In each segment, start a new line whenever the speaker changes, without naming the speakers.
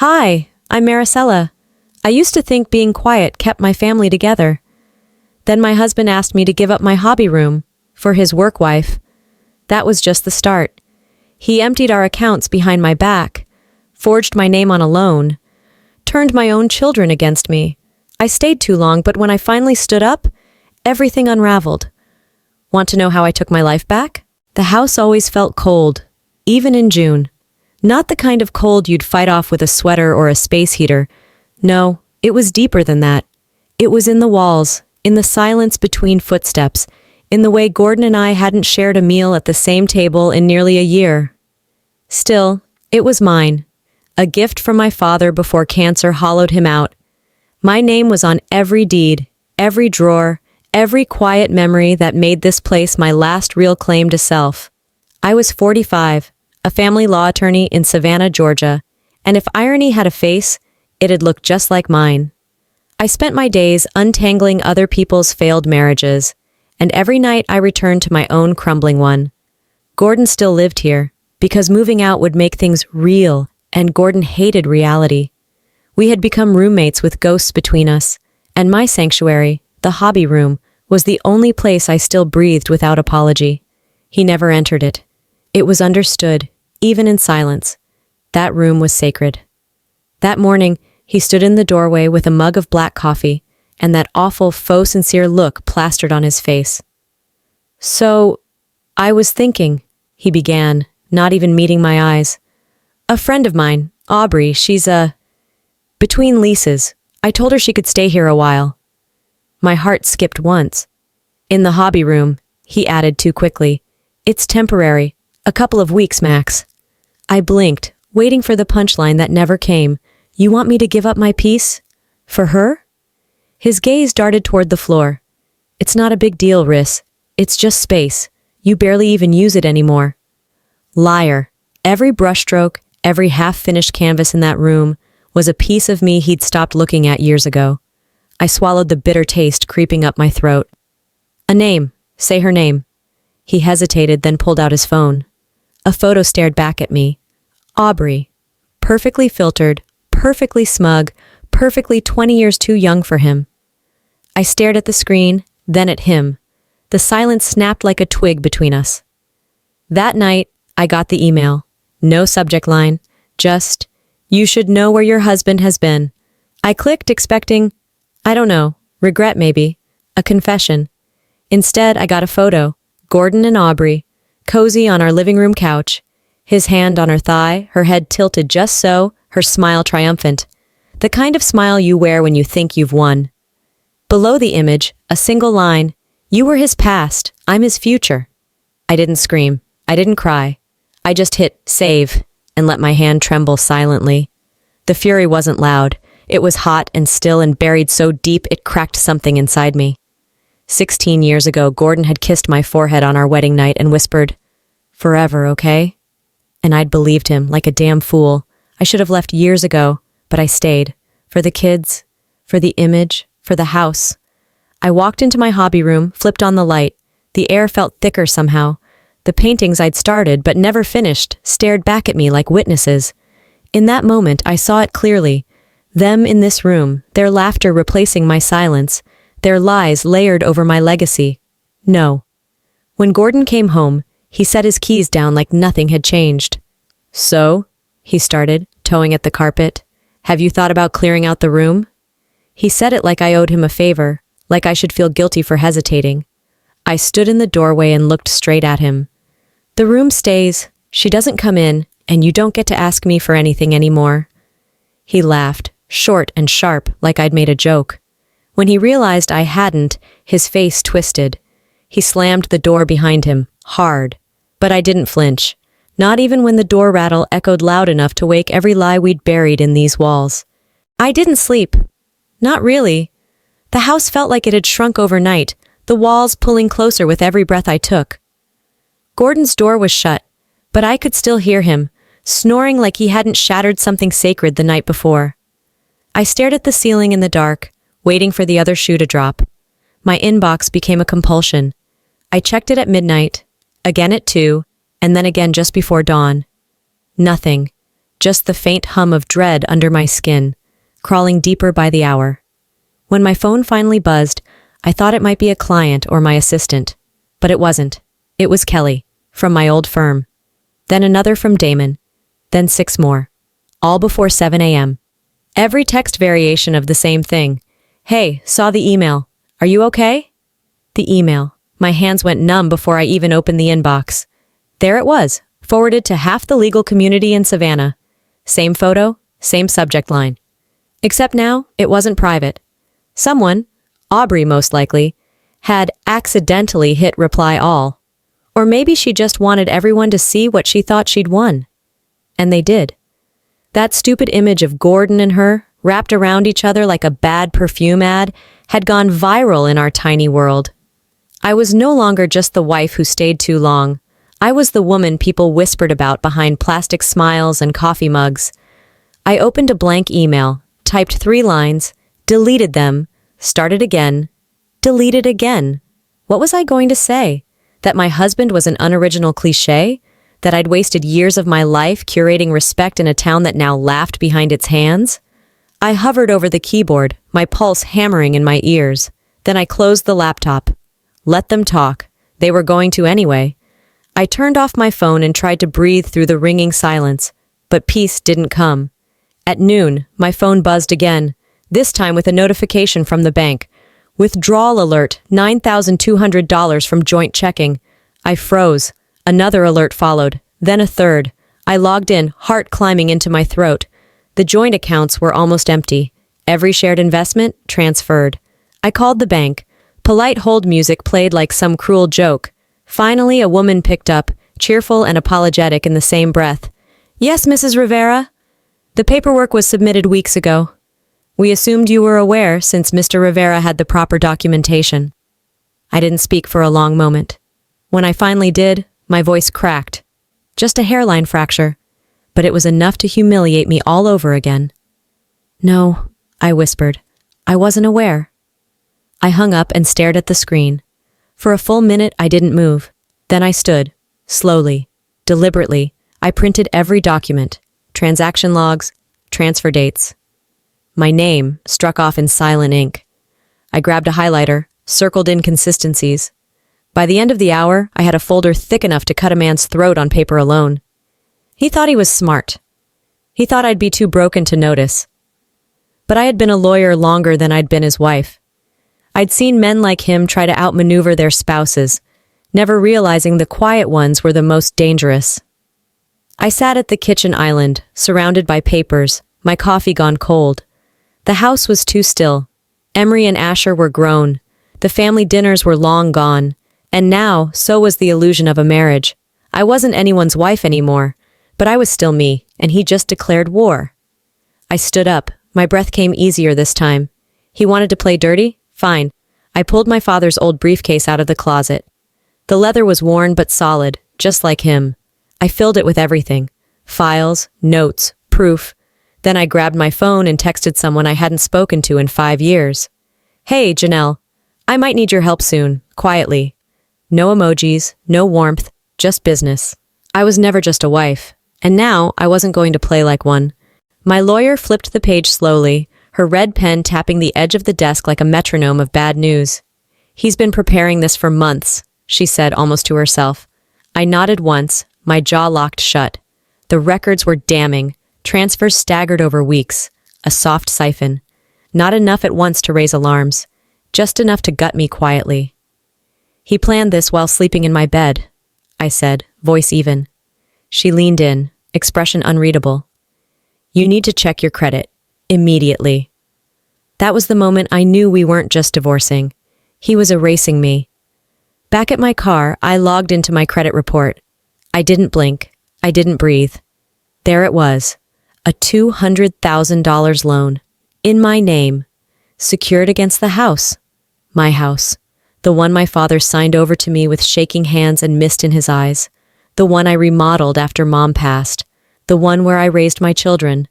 Hi, I'm Marisella. I used to think being quiet kept my family together. Then my husband asked me to give up my hobby room for his work wife. That was just the start. He emptied our accounts behind my back, forged my name on a loan, turned my own children against me. I stayed too long, but when I finally stood up, everything unraveled. Want to know how I took my life back? The house always felt cold, even in June. Not the kind of cold you'd fight off with a sweater or a space heater. No, it was deeper than that. It was in the walls, in the silence between footsteps, in the way Gordon and I hadn't shared a meal at the same table in nearly a year. Still, it was mine. A gift from my father before cancer hollowed him out. My name was on every deed, every drawer, every quiet memory that made this place my last real claim to self. I was 45, a family law attorney in Savannah, Georgia, and if irony had a face, it'd look just like mine. I spent my days untangling other people's failed marriages, and every night I returned to my own crumbling one. Gordon still lived here, because moving out would make things real, and Gordon hated reality. We had become roommates with ghosts between us, and my sanctuary, the hobby room, was the only place I still breathed without apology. He never entered it. It was understood, even in silence. That room was sacred. That morning, he stood in the doorway with a mug of black coffee, and that awful faux sincere look plastered on his face. "So, I was thinking," he began, not even meeting my eyes. "A friend of mine, Aubrey, she's between leases. I told her she could stay here a while." My heart skipped once. "In the hobby room," he added too quickly. "It's temporary. A couple of weeks max." I blinked, waiting for the punchline that never came. "You want me to give up my peace? For her?" His gaze darted toward the floor. "It's not a big deal, Riss. It's just space. You barely even use it anymore." Liar. Every brushstroke, every half-finished canvas in that room was a piece of me he'd stopped looking at years ago. I swallowed the bitter taste creeping up my throat. "A name. Say her name." He hesitated, then pulled out his phone. A photo stared back at me. Aubrey. Perfectly filtered, perfectly smug, perfectly 20 years too young for him. I stared at the screen, then at him. The silence snapped like a twig between us. That night, I got the email. No subject line, just, "You should know where your husband has been." I clicked, expecting, I don't know, regret maybe, a confession. Instead, I got a photo, Gordon and Aubrey, cozy on our living room couch, his hand on her thigh, her head tilted just so, her smile triumphant. The kind of smile you wear when you think you've won. Below the image, a single line, "You were his past, I'm his future." I didn't scream. I didn't cry. I just hit save and let my hand tremble silently. The fury wasn't loud. It was hot and still and buried so deep it cracked something inside me. 16 years ago, Gordon had kissed my forehead on our wedding night and whispered, "Forever, okay?" And I'd believed him like a damn fool. I should have left years ago, but I stayed. For the kids, for the image, for the house. I walked into my hobby room, flipped on the light. The air felt thicker somehow. The paintings I'd started but never finished stared back at me like witnesses. In that moment, I saw it clearly. Them in this room, their laughter replacing my silence, their lies layered over my legacy. No. When Gordon came home, he set his keys down like nothing had changed. "So," he started, toeing at the carpet, "have you thought about clearing out the room?" He said it like I owed him a favor, like I should feel guilty for hesitating. I stood in the doorway and looked straight at him. "The room stays, she doesn't come in, and you don't get to ask me for anything anymore." He laughed, short and sharp, like I'd made a joke. When he realized I hadn't, his face twisted. He slammed the door behind him, hard. But I didn't flinch, not even when the door rattle echoed loud enough to wake every lie we'd buried in these walls. I didn't sleep. Not really. The house felt like it had shrunk overnight, the walls pulling closer with every breath I took. Gordon's door was shut, but I could still hear him, snoring like he hadn't shattered something sacred the night before. I stared at the ceiling in the dark, waiting for the other shoe to drop. My inbox became a compulsion. I checked it at midnight, again at 2, and then again just before dawn. Nothing. just the faint hum of dread under my skin, crawling deeper by the hour. When my phone finally buzzed, I thought it might be a client or my assistant, but it wasn't. It was Kelly, from my old firm. Then another from Damon, then 6 more, all before 7 a.m. Every text variation of the same thing. Hey, saw the email. Are you okay? The email. My hands went numb before I even opened the inbox. There it was, forwarded to half the legal community in Savannah. Same photo, same subject line. Except now, it wasn't private. Someone, Aubrey most likely, had accidentally hit reply all. Or maybe she just wanted everyone to see what she thought she'd won. And they did. That stupid image of Gordon and her, wrapped around each other like a bad perfume ad, had gone viral in our tiny world. I was no longer just the wife who stayed too long. I was the woman people whispered about behind plastic smiles and coffee mugs. I opened a blank email, typed 3 lines, deleted them, started again, deleted again. What was I going to say? That my husband was an unoriginal cliché? That I'd wasted years of my life curating respect in a town that now laughed behind its hands? I hovered over the keyboard, my pulse hammering in my ears. Then I closed the laptop. Let them talk. They were going to anyway. I turned off my phone and tried to breathe through the ringing silence, but peace didn't come. At noon, my phone buzzed again, this time with a notification from the bank. Withdrawal alert, $9,200 from joint checking. I froze. Another alert followed, then a third. I logged in, heart climbing into my throat. The joint accounts were almost empty. Every shared investment transferred. I called the bank. Polite hold music played like some cruel joke. Finally, a woman picked up, cheerful and apologetic in the same breath. Yes, Mrs. Rivera. The paperwork was submitted weeks ago. We assumed you were aware since Mr. Rivera had the proper documentation. I didn't speak for a long moment. When I finally did, my voice cracked. Just a hairline fracture, but it was enough to humiliate me all over again. No, I whispered. I wasn't aware. I hung up and stared at the screen. For a full minute, I didn't move. Then I stood, slowly, deliberately. I printed every document, transaction logs, transfer dates. My name struck off in silent ink. I grabbed a highlighter, circled inconsistencies. By the end of the hour, I had a folder thick enough to cut a man's throat on paper alone. He thought he was smart. He thought I'd be too broken to notice. But I had been a lawyer longer than I'd been his wife. I'd seen men like him try to outmaneuver their spouses, never realizing the quiet ones were the most dangerous. I sat at the kitchen island, surrounded by papers, my coffee gone cold. The house was too still. Emery and Asher were grown. The family dinners were long gone. And now, so was the illusion of a marriage. I wasn't anyone's wife anymore, but I was still me, and he just declared war. I stood up. My breath came easier this time. He wanted to play dirty? Fine. I pulled my father's old briefcase out of the closet. The leather was worn but solid, just like him. I filled it with everything. Files, notes, proof. Then I grabbed my phone and texted someone I hadn't spoken to in 5 years. Hey, Janelle. I might need your help soon, quietly. No emojis, no warmth, just business. I was never just a wife, and now I wasn't going to play like one. My lawyer flipped the page slowly, her red pen tapping the edge of the desk like a metronome of bad news. He's been preparing this for months, she said almost to herself. I nodded once, my jaw locked shut. The records were damning, transfers staggered over weeks, a soft siphon. Not enough at once to raise alarms, just enough to gut me quietly. He planned this while sleeping in my bed, I said, voice even. She leaned in, expression unreadable. You need to check your credit. Immediately. That was the moment I knew we weren't just divorcing. He was erasing me. Back at my car, I logged into my credit report. I didn't blink. I didn't breathe. There it was. A $200,000 loan. In my name. Secured against the house. My house. The one my father signed over to me with shaking hands and mist in his eyes. The one I remodeled after Mom passed. The one where I raised my children.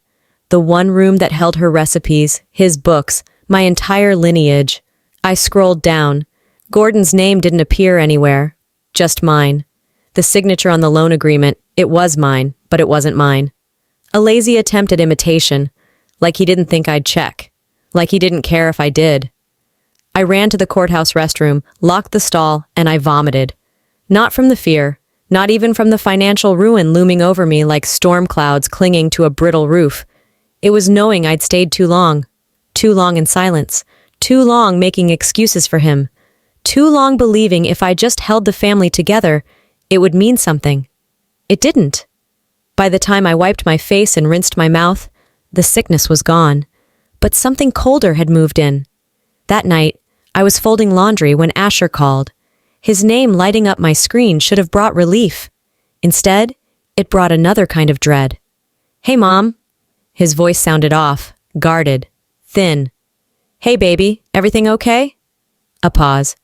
The one room that held her recipes, his books, my entire lineage. I scrolled down. Gordon's name didn't appear anywhere. Just mine. The signature on the loan agreement, it was mine, but it wasn't mine. A lazy attempt at imitation, like he didn't think I'd check, like he didn't care if I did. I ran to the courthouse restroom, locked the stall, and I vomited. Not from the fear, not even from the financial ruin looming over me like storm clouds clinging to a brittle roof. It was knowing I'd stayed too long in silence, too long making excuses for him, too long believing if I just held the family together, it would mean something. It didn't. By the time I wiped my face and rinsed my mouth, the sickness was gone, but something colder had moved in. That night, I was folding laundry when Asher called. His name lighting up my screen should have brought relief. Instead, it brought another kind of dread. "Hey, Mom." His voice sounded off, guarded, thin. "Hey, baby, everything okay?" A pause.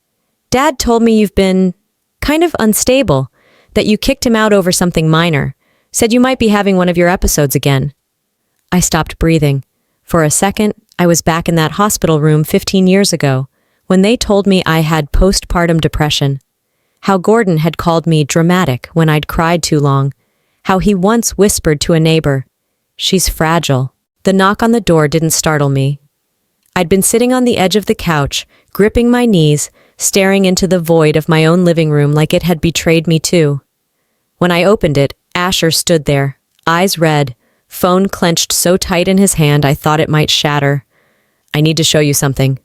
"Dad told me you've been kind of unstable, that you kicked him out over something minor, said you might be having one of your episodes again." I stopped breathing. For a second, I was back in that hospital room 15 years ago, when they told me I had postpartum depression. How Gordon had called me dramatic when I'd cried too long. How he once whispered to a neighbor, "She's fragile." The knock on the door didn't startle me. I'd been sitting on the edge of the couch, gripping my knees, staring into the void of my own living room like it had betrayed me too. When I opened it, Asher stood there, eyes red, phone clenched so tight in his hand I thought it might shatter. "I need to show you something."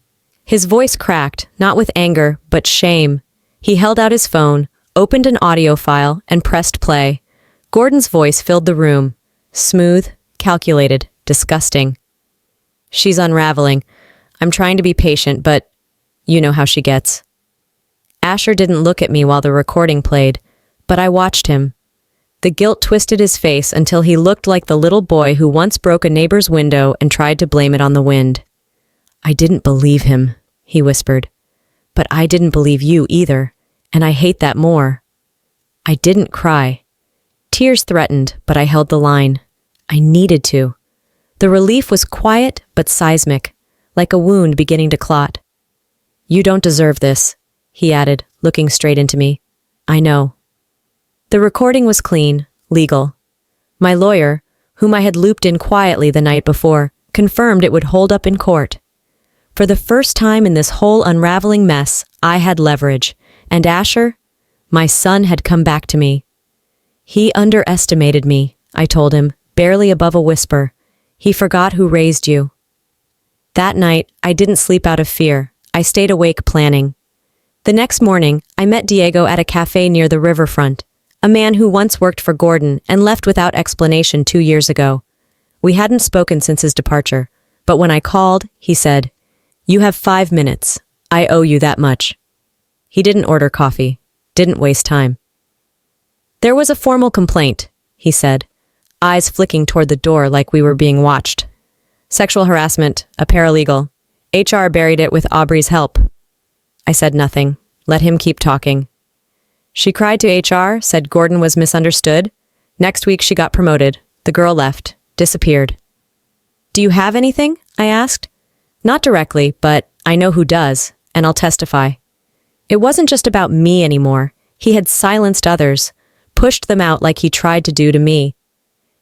His voice cracked, not with anger, but shame. He held out his phone, opened an audio file, and pressed play. Gordon's voice filled the room. Smooth, calculated, disgusting. "She's unraveling. I'm trying to be patient, but you know how she gets." Asher didn't look at me while the recording played, but I watched him. The guilt twisted his face until he looked like the little boy who once broke a neighbor's window and tried to blame it on the wind. "I didn't believe him," he whispered. "But I didn't believe you either, and I hate that more." I didn't cry. Tears threatened, but I held the line. I needed to. The relief was quiet but seismic, like a wound beginning to clot. "You don't deserve this," he added, looking straight into me. "I know." The recording was clean, legal. My lawyer, whom I had looped in quietly the night before, confirmed it would hold up in court. For the first time in this whole unraveling mess, I had leverage, and Asher, my son, had come back to me. "He underestimated me," I told him, barely above a whisper. "He forgot who raised you." That night, I didn't sleep out of fear. I stayed awake planning. The next morning, I met Diego at a cafe near the riverfront, a man who once worked for Gordon and left without explanation 2 years ago. We hadn't spoken since his departure, but when I called, he said, "You have 5 minutes. I owe you that much." He didn't order coffee, didn't waste time. "There was a formal complaint," he said, eyes flicking toward the door like we were being watched. "Sexual harassment, a paralegal. HR buried it with Aubrey's help." I said nothing, let him keep talking. "She cried to HR, said Gordon was misunderstood. Next week she got promoted. The girl left, disappeared." "Do you have anything?" I asked. "Not directly, but I know who does, and I'll testify." It wasn't just about me anymore. He had silenced others, pushed them out like he tried to do to me.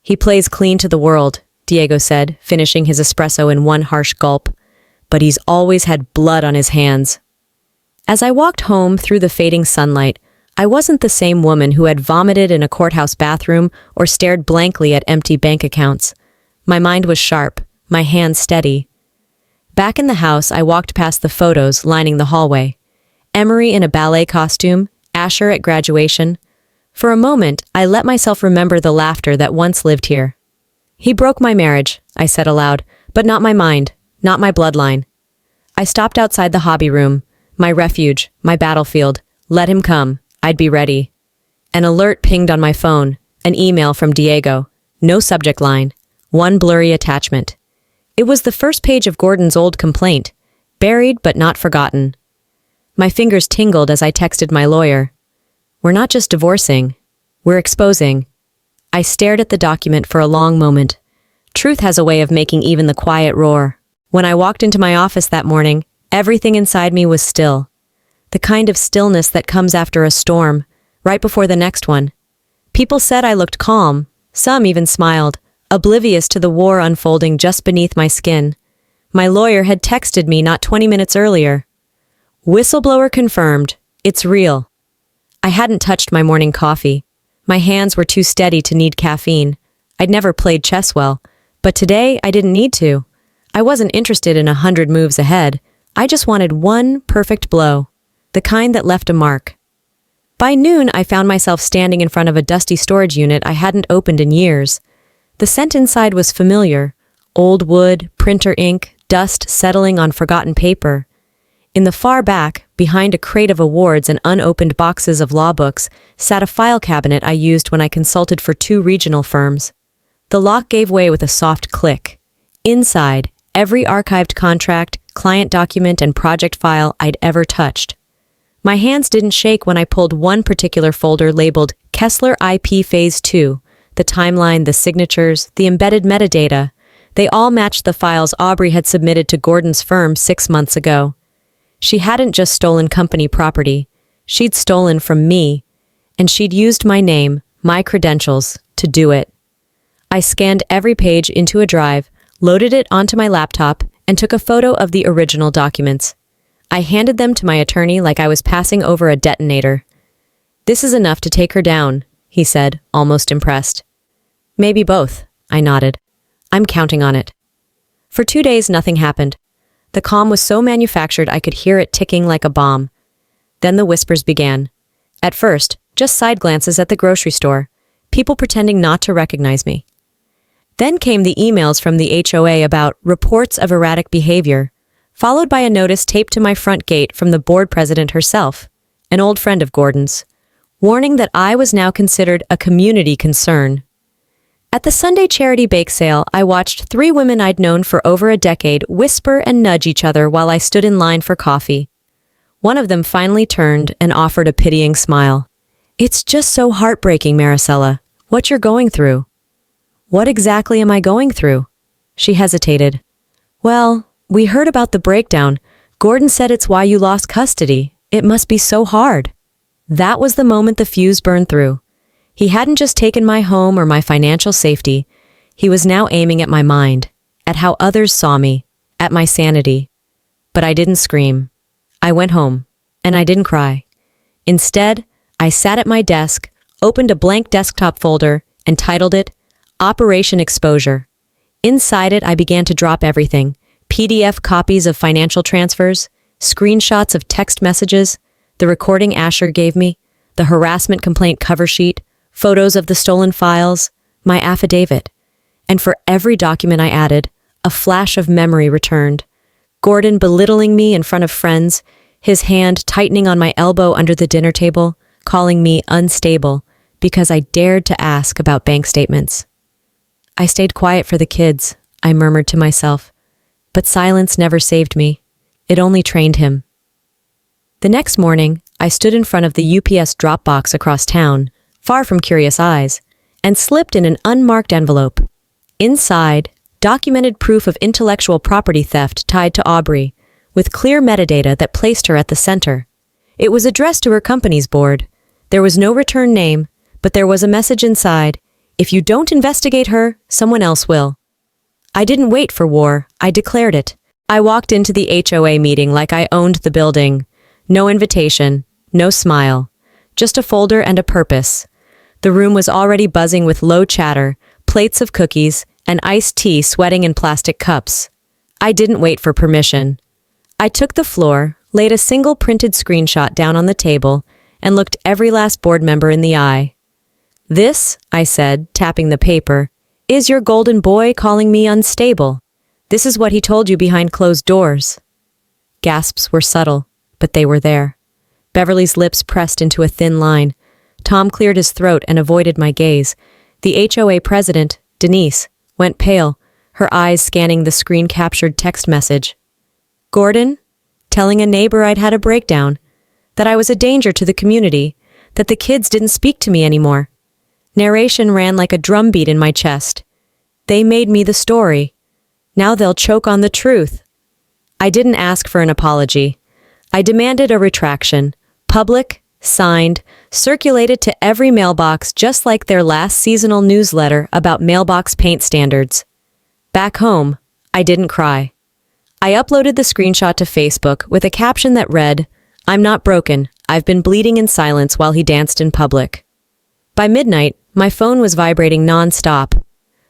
"He plays clean to the world," Diego said, finishing his espresso in one harsh gulp. "But he's always had blood on his hands." As I walked home through the fading sunlight, I wasn't the same woman who had vomited in a courthouse bathroom or stared blankly at empty bank accounts. My mind was sharp, my hands steady. Back in the house, I walked past the photos lining the hallway. Emery in a ballet costume, Asher at graduation. For a moment, I let myself remember the laughter that once lived here. "He broke my marriage," I said aloud, "but not my mind, not my bloodline." I stopped outside the hobby room, my refuge, my battlefield. Let him come. I'd be ready. An alert pinged on my phone, an email from Diego. No subject line, one blurry attachment. It was the first page of Gordon's old complaint, buried but not forgotten. My fingers tingled as I texted my lawyer. "We're not just divorcing, we're exposing." I stared at the document for a long moment. Truth has a way of making even the quiet roar. When I walked into my office that morning, everything inside me was still. The kind of stillness that comes after a storm, right before the next one. People said I looked calm, some even smiled, oblivious to the war unfolding just beneath my skin. My lawyer had texted me not 20 minutes earlier. Whistleblower confirmed. It's real. I hadn't touched my morning coffee. My hands were too steady to need caffeine. I'd never played chess well, but today I didn't need to. I wasn't interested in 100 moves ahead. I just wanted one perfect blow, the kind that left a mark. By noon, I found myself standing in front of a dusty storage unit I hadn't opened in years. The scent inside was familiar. Old wood, printer ink, dust settling on forgotten paper. In the far back, behind a crate of awards and unopened boxes of law books, sat a file cabinet I used when I consulted for 2 regional firms. The lock gave way with a soft click. Inside, every archived contract, client document, and project file I'd ever touched. My hands didn't shake when I pulled one particular folder labeled Kessler IP Phase 2. The timeline, the signatures, the embedded metadata. They all matched the files Aubrey had submitted to Gordon's firm 6 months ago. She hadn't just stolen company property. She'd stolen from me, and she'd used my name, my credentials, to do it. I scanned every page into a drive, loaded it onto my laptop, and took a photo of the original documents. I handed them to my attorney like I was passing over a detonator. "This is enough to take her down," he said, almost impressed. "Maybe both," I nodded. "I'm counting on it." For 2 days, nothing happened. The calm was so manufactured I could hear it ticking like a bomb. Then the whispers began. At first, just side glances at the grocery store, people pretending not to recognize me. Then came the emails from the HOA about reports of erratic behavior, followed by a notice taped to my front gate from the board president herself, an old friend of Gordon's, warning that I was now considered a community concern. At the Sunday charity bake sale, I watched 3 women I'd known for over a decade whisper and nudge each other while I stood in line for coffee. One of them finally turned and offered a pitying smile. "It's just so heartbreaking, Marisella, what you're going through." "What exactly am I going through?" She hesitated. "Well, we heard about the breakdown. Gordon said it's why you lost custody. It must be so hard." That was the moment the fuse burned through. He hadn't just taken my home or my financial safety. He was now aiming at my mind, at how others saw me, at my sanity. But I didn't scream. I went home, and I didn't cry. Instead, I sat at my desk, opened a blank desktop folder, and titled it Operation Exposure. Inside it, I began to drop everything: PDF copies of financial transfers, screenshots of text messages, the recording Asher gave me, the harassment complaint cover sheet, photos of the stolen files, my affidavit. And for every document I added, a flash of memory returned. Gordon belittling me in front of friends, his hand tightening on my elbow under the dinner table, calling me unstable because I dared to ask about bank statements. I stayed quiet for the kids, I murmured to myself. But silence never saved me. It only trained him. The next morning, I stood in front of the UPS drop box across town, far from curious eyes, and slipped in an unmarked envelope. Inside, documented proof of intellectual property theft tied to Aubrey, with clear metadata that placed her at the center. It was addressed to her company's board. There was no return name, but there was a message inside: "If you don't investigate her, someone else will." I didn't wait for war, I declared it. I walked into the HOA meeting like I owned the building. No invitation, no smile, just a folder and a purpose. The room was already buzzing with low chatter, plates of cookies, and iced tea sweating in plastic cups. I didn't wait for permission. I took the floor, laid a single printed screenshot down on the table, and looked every last board member in the eye. "This," I said, tapping the paper, "is your golden boy calling me unstable. This is what he told you behind closed doors." Gasps were subtle, but they were there. Beverly's lips pressed into a thin line. Tom cleared his throat and avoided my gaze. The HOA president, Denise, went pale, her eyes scanning the screen-captured text message. "Gordon, telling a neighbor I'd had a breakdown, that I was a danger to the community, that the kids didn't speak to me anymore." Narration ran like a drumbeat in my chest. "They made me the story. Now they'll choke on the truth." I didn't ask for an apology. I demanded a retraction, public, signed, circulated to every mailbox just like their last seasonal newsletter about mailbox paint standards. Back home, I didn't cry. I uploaded the screenshot to Facebook with a caption that read, "I'm not broken, I've been bleeding in silence while he danced in public." By midnight, my phone was vibrating non-stop.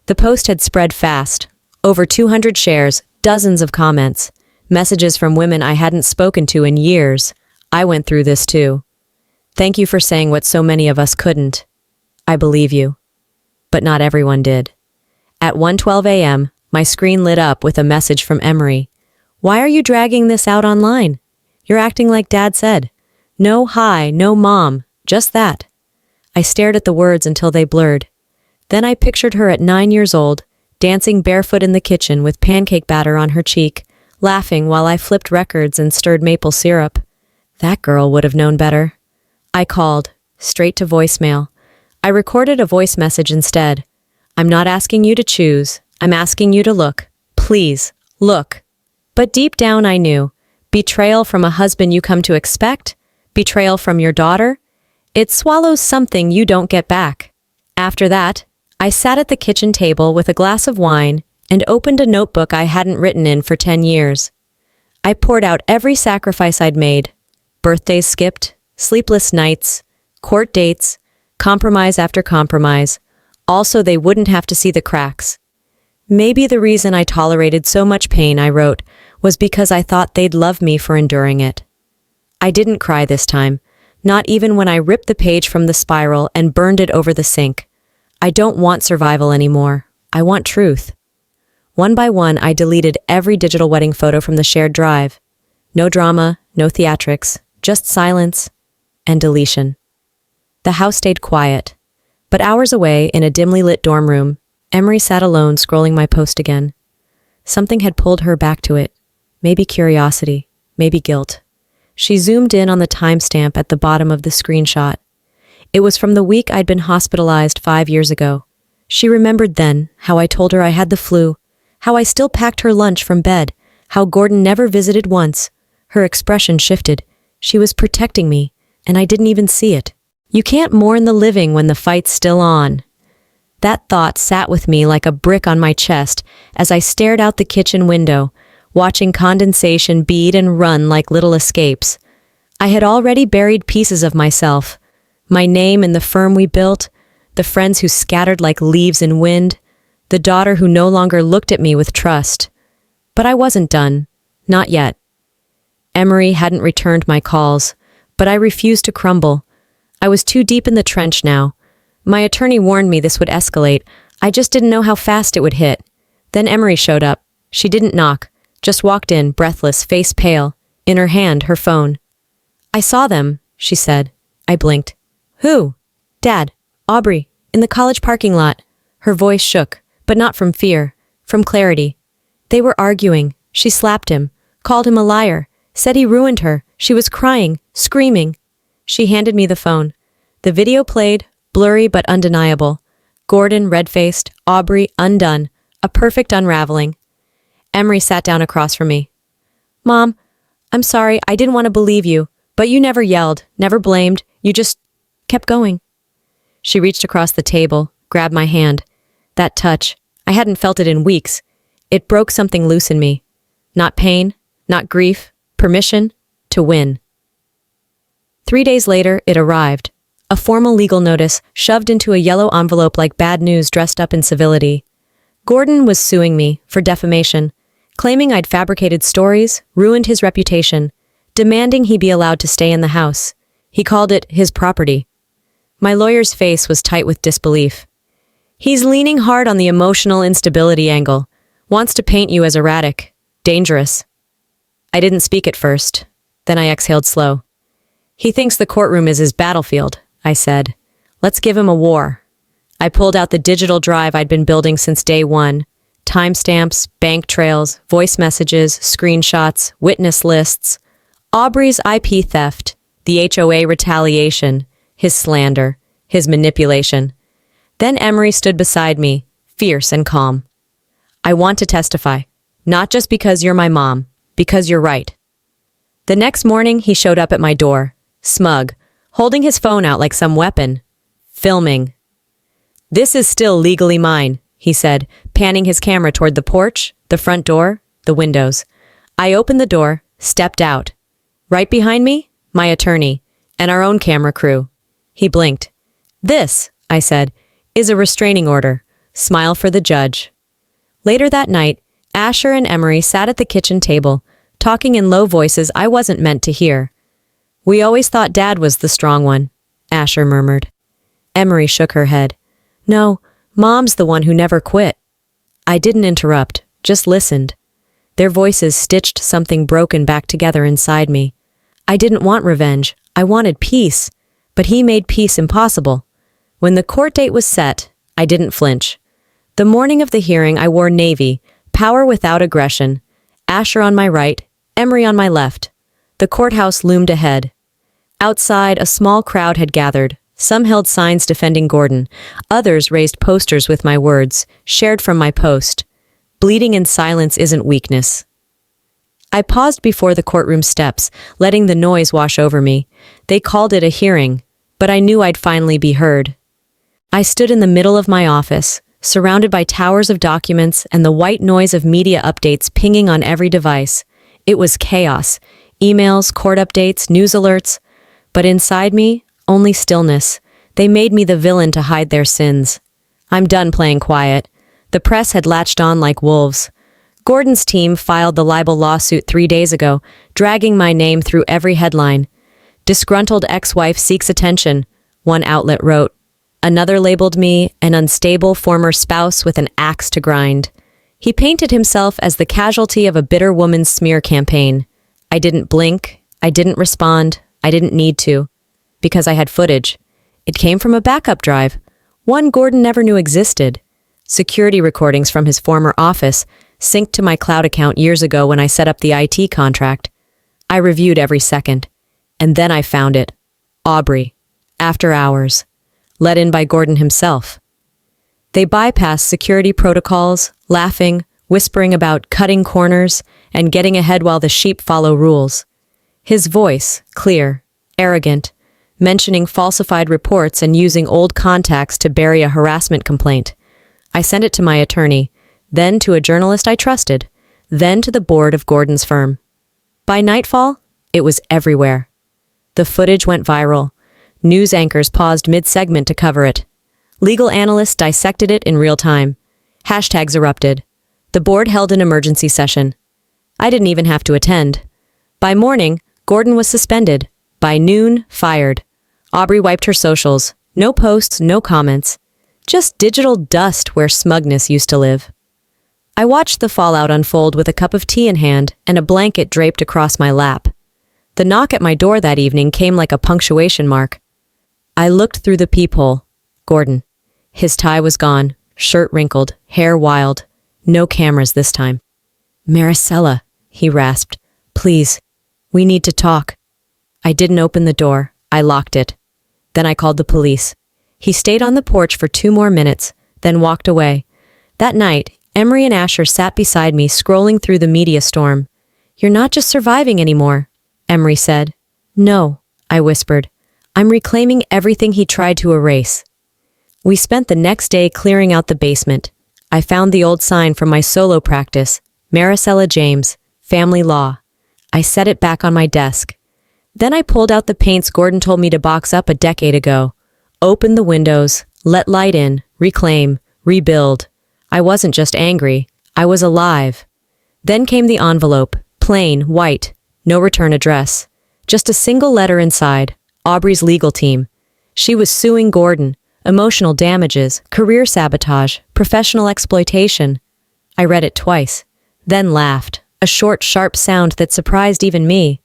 The post had spread fast. Over 200 shares, dozens of comments, messages from women I hadn't spoken to in years. I went through this too. Thank you for saying what so many of us couldn't. I believe you. But not everyone did. At 1:12 a.m., my screen lit up with a message from Emery. "Why are you dragging this out online? You're acting like Dad said. No hi, no mom, just that." I stared at the words until they blurred. Then I pictured her at 9 years old, dancing barefoot in the kitchen with pancake batter on her cheek, laughing while I flipped records and stirred maple syrup. That girl would have known better. I called, straight to voicemail. I recorded a voice message instead. "I'm not asking you to choose. I'm asking you to look. Please, look." But deep down I knew. Betrayal from a husband you come to expect? Betrayal from your daughter? It swallows something you don't get back. After that, I sat at the kitchen table with a glass of wine and opened a notebook I hadn't written in for 10 years. I poured out every sacrifice I'd made. Birthdays skipped, sleepless nights, court dates, compromise after compromise. Also, they wouldn't have to see the cracks. Maybe the reason I tolerated so much pain, I wrote, was because I thought they'd love me for enduring it. I didn't cry this time, not even when I ripped the page from the spiral and burned it over the sink. I don't want survival anymore. I want truth. One by one, I deleted every digital wedding photo from the shared drive. No drama, no theatrics, just silence and deletion. The house stayed quiet, but hours away in a dimly lit dorm room, Emery sat alone scrolling my post again. Something had pulled her back to it. Maybe curiosity, maybe guilt. She zoomed in on the timestamp at the bottom of the screenshot. It was from the week I'd been hospitalized 5 years ago. She remembered then how I told her I had the flu, how I still packed her lunch from bed, how Gordon never visited once. Her expression shifted. She was protecting me, and I didn't even see it. You can't mourn the living when the fight's still on. That thought sat with me like a brick on my chest as I stared out the kitchen window, watching condensation bead and run like little escapes. I had already buried pieces of myself. My name in the firm we built, the friends who scattered like leaves in wind, the daughter who no longer looked at me with trust. But I wasn't done. Not yet. Emery hadn't returned my calls, but I refused to crumble. I was too deep in the trench now. My attorney warned me this would escalate. I just didn't know how fast it would hit. Then Emery showed up. She didn't knock, just walked in, breathless, face pale. In her hand, her phone. "I saw them," she said. I blinked. "Who?" "Dad. Aubrey. In the college parking lot." Her voice shook, but not from fear, from clarity. "They were arguing. She slapped him, called him a liar, said he ruined her. She was crying, screaming." She handed me the phone. The video played, blurry but undeniable. Gordon, red-faced, Aubrey, undone. A perfect unraveling. Emery sat down across from me. "Mom, I'm sorry, I didn't want to believe you, but you never yelled, never blamed. You just kept going." She reached across the table, grabbed my hand. That touch, I hadn't felt it in weeks. It broke something loose in me. Not pain, not grief, permission to win. 3 days later, it arrived. A formal legal notice shoved into a yellow envelope like bad news dressed up in civility. Gordon was suing me for defamation, claiming I'd fabricated stories, ruined his reputation, demanding he be allowed to stay in the house. He called it his property. My lawyer's face was tight with disbelief. "He's leaning hard on the emotional instability angle, wants to paint you as erratic, dangerous." I didn't speak at first. Then I exhaled slow. "He thinks the courtroom is his battlefield," I said. "Let's give him a war." I pulled out the digital drive I'd been building since day one. Timestamps, bank trails, voice messages, screenshots, witness lists. Aubrey's IP theft, the HOA retaliation, his slander, his manipulation. Then Emery stood beside me, fierce and calm. "I want to testify, not just because you're my mom, because you're right." The next morning, he showed up at my door, smug, holding his phone out like some weapon. Filming. "This is still legally mine," he said, panning his camera toward the porch, the front door, the windows. I opened the door, stepped out. Right behind me, my attorney, and our own camera crew. He blinked. "This," I said, "is a restraining order. Smile for the judge." Later that night, Asher and Emery sat at the kitchen table, talking in low voices I wasn't meant to hear. "We always thought Dad was the strong one," Asher murmured. Emery shook her head. "No, Mom's the one who never quit." I didn't interrupt, just listened. Their voices stitched something broken back together inside me. I didn't want revenge. I wanted peace. But he made peace impossible. When the court date was set, I didn't flinch. The morning of the hearing, I wore navy, power without aggression. Asher on my right, Emery on my left. The courthouse loomed ahead. Outside, a small crowd had gathered. Some held signs defending Gordon. Others raised posters with my words, shared from my post. Bleeding in silence isn't weakness. I paused before the courtroom steps, letting the noise wash over me. They called it a hearing, but I knew I'd finally be heard. I stood in the middle of my office, surrounded by towers of documents and the white noise of media updates pinging on every device. It was chaos. Emails, court updates, news alerts. But inside me, only stillness. They made me the villain to hide their sins. I'm done playing quiet. The press had latched on like wolves. Gordon's team filed the libel lawsuit 3 days ago, dragging my name through every headline. "Disgruntled ex-wife seeks attention," one outlet wrote. Another labeled me an unstable former spouse with an axe to grind. He painted himself as the casualty of a bitter woman's smear campaign. I didn't blink. I didn't respond. I didn't need to. Because I had footage. It came from a backup drive. One Gordon never knew existed. Security recordings from his former office, synced to my cloud account years ago when I set up the IT contract. I reviewed every second. And then I found it. Aubrey. After hours. Let in by Gordon himself. They bypassed security protocols, laughing, whispering about cutting corners, and getting ahead while the sheep follow rules. His voice, clear, arrogant, mentioning falsified reports and using old contacts to bury a harassment complaint. I sent it to my attorney, then to a journalist I trusted, then to the board of Gordon's firm. By nightfall, it was everywhere. The footage went viral. News anchors paused mid-segment to cover it. Legal analysts dissected it in real time. Hashtags erupted. The board held an emergency session. I didn't even have to attend. By morning, Gordon was suspended. By noon, fired. Aubrey wiped her socials. No posts, no comments. Just digital dust where smugness used to live. I watched the fallout unfold with a cup of tea in hand and a blanket draped across my lap. The knock at my door that evening came like a punctuation mark. I looked through the peephole. Gordon. His tie was gone, shirt wrinkled, hair wild. No cameras this time. "Marisella," he rasped. "Please, we need to talk." I didn't open the door. I locked it. Then I called the police. He stayed on the porch for 2 more minutes, then walked away. That night, Emery and Asher sat beside me, scrolling through the media storm. "You're not just surviving anymore," Emery said. "No," I whispered. "I'm reclaiming everything he tried to erase." We spent the next day clearing out the basement. I found the old sign from my solo practice, Marisella James, Family Law. I set it back on my desk. Then I pulled out the paints Gordon told me to box up a decade ago. Opened the windows, let light in, reclaim, rebuild. I wasn't just angry. I was alive. Then came the envelope, plain, white, no return address. Just a single letter inside, Aubrey's legal team. She was suing Gordon, emotional damages, career sabotage, professional exploitation. I read it twice, then laughed, a short, sharp sound that surprised even me.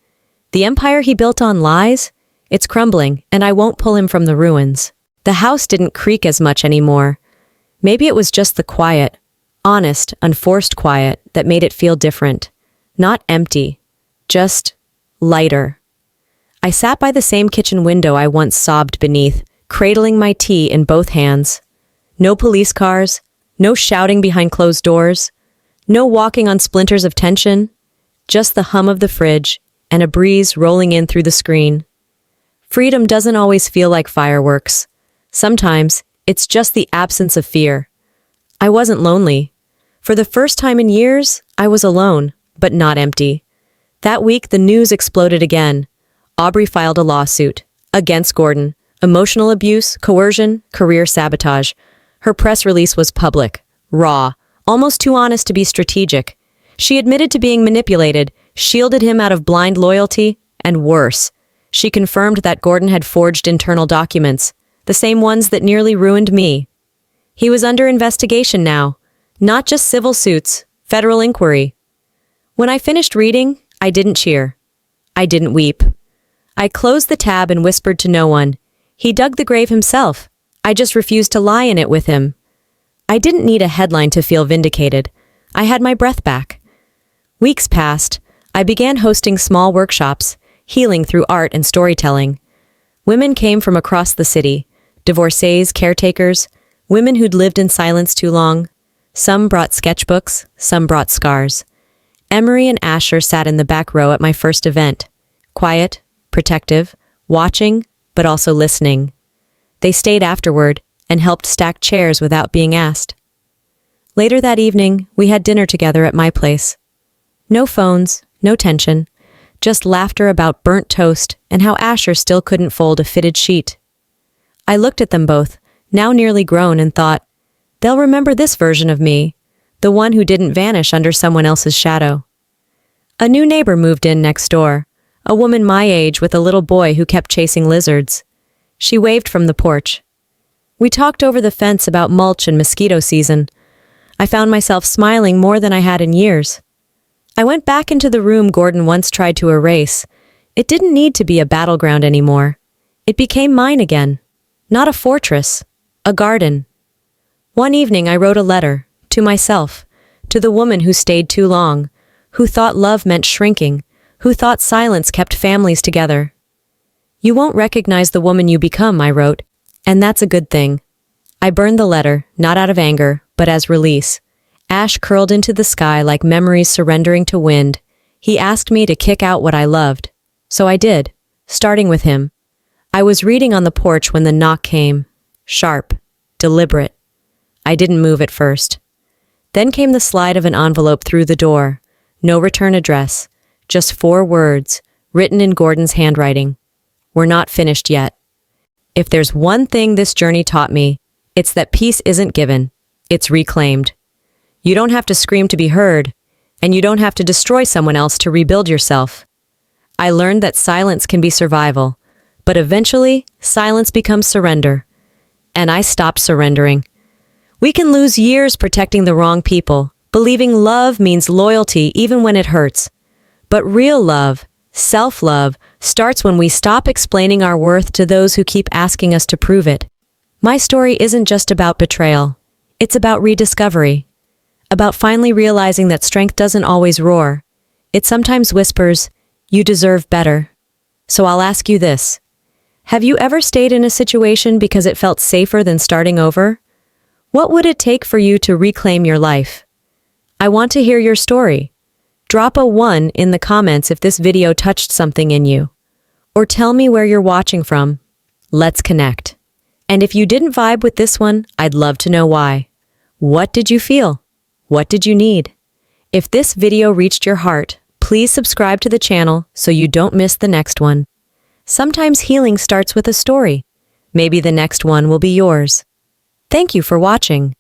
The empire he built on lies? It's crumbling, and I won't pull him from the ruins. The house didn't creak as much anymore. Maybe it was just the quiet, honest, unforced quiet that made it feel different. Not empty, just lighter. I sat by the same kitchen window I once sobbed beneath, cradling my tea in both hands. No police cars, no shouting behind closed doors, no walking on splinters of tension, just the hum of the fridge and a breeze rolling in through the screen. Freedom doesn't always feel like fireworks. Sometimes, it's just the absence of fear. I wasn't lonely. For the first time in years, I was alone, but not empty. That week, the news exploded again. Aubrey filed a lawsuit against Gordon. Emotional abuse, coercion, career sabotage. Her press release was public, raw, almost too honest to be strategic. She admitted to being manipulated, shielded him out of blind loyalty, and worse. She confirmed that Gordon had forged internal documents, the same ones that nearly ruined me. He was under investigation now. Not just civil suits, federal inquiry. When I finished reading, I didn't cheer. I didn't weep. I closed the tab and whispered to no one. He dug the grave himself. I just refused to lie in it with him. I didn't need a headline to feel vindicated. I had my breath back. Weeks passed. I began hosting small workshops, healing through art and storytelling. Women came from across the city, divorcees, caretakers, women who'd lived in silence too long. Some brought sketchbooks, some brought scars. Emery and Asher sat in the back row at my first event. Quiet, protective, watching, but also listening. They stayed afterward and helped stack chairs without being asked. Later that evening, we had dinner together at my place. No phones, no tension, just laughter about burnt toast and how Asher still couldn't fold a fitted sheet. I looked at them both, now nearly grown, and thought, they'll remember this version of me, the one who didn't vanish under someone else's shadow. A new neighbor moved in next door, a woman my age with a little boy who kept chasing lizards. She waved from the porch. We talked over the fence about mulch and mosquito season. I found myself smiling more than I had in years. I went back into the room Gordon once tried to erase. It didn't need to be a battleground anymore. It became mine again. Not a fortress, a garden. One evening I wrote a letter, to myself, to the woman who stayed too long, who thought love meant shrinking, who thought silence kept families together. You won't recognize the woman you become, I wrote, and that's a good thing. I burned the letter, not out of anger, but as release. Ash curled into the sky like memories surrendering to wind. He asked me to kick out what I loved. So I did, starting with him. I was reading on the porch when the knock came. Sharp, deliberate. I didn't move at first. Then came the slide of an envelope through the door. No return address. Just 4 words, written in Gordon's handwriting. We're not finished yet. If there's one thing this journey taught me, it's that peace isn't given. It's reclaimed. You don't have to scream to be heard, and you don't have to destroy someone else to rebuild yourself. I learned that silence can be survival, but eventually, silence becomes surrender. And I stopped surrendering. We can lose years protecting the wrong people, believing love means loyalty even when it hurts. But real love, self-love, starts when we stop explaining our worth to those who keep asking us to prove it. My story isn't just about betrayal. It's about rediscovery. About finally realizing that strength doesn't always roar. It sometimes whispers, "You deserve better." So I'll ask you this. Have you ever stayed in a situation because it felt safer than starting over? What would it take for you to reclaim your life? I want to hear your story. Drop a 1 in the comments if this video touched something in you. Or tell me where you're watching from. Let's connect. And if you didn't vibe with this one, I'd love to know why. What did you feel? What did you need? If this video reached your heart, please subscribe to the channel so you don't miss the next one. Sometimes healing starts with a story. Maybe the next one will be yours. Thank you for watching.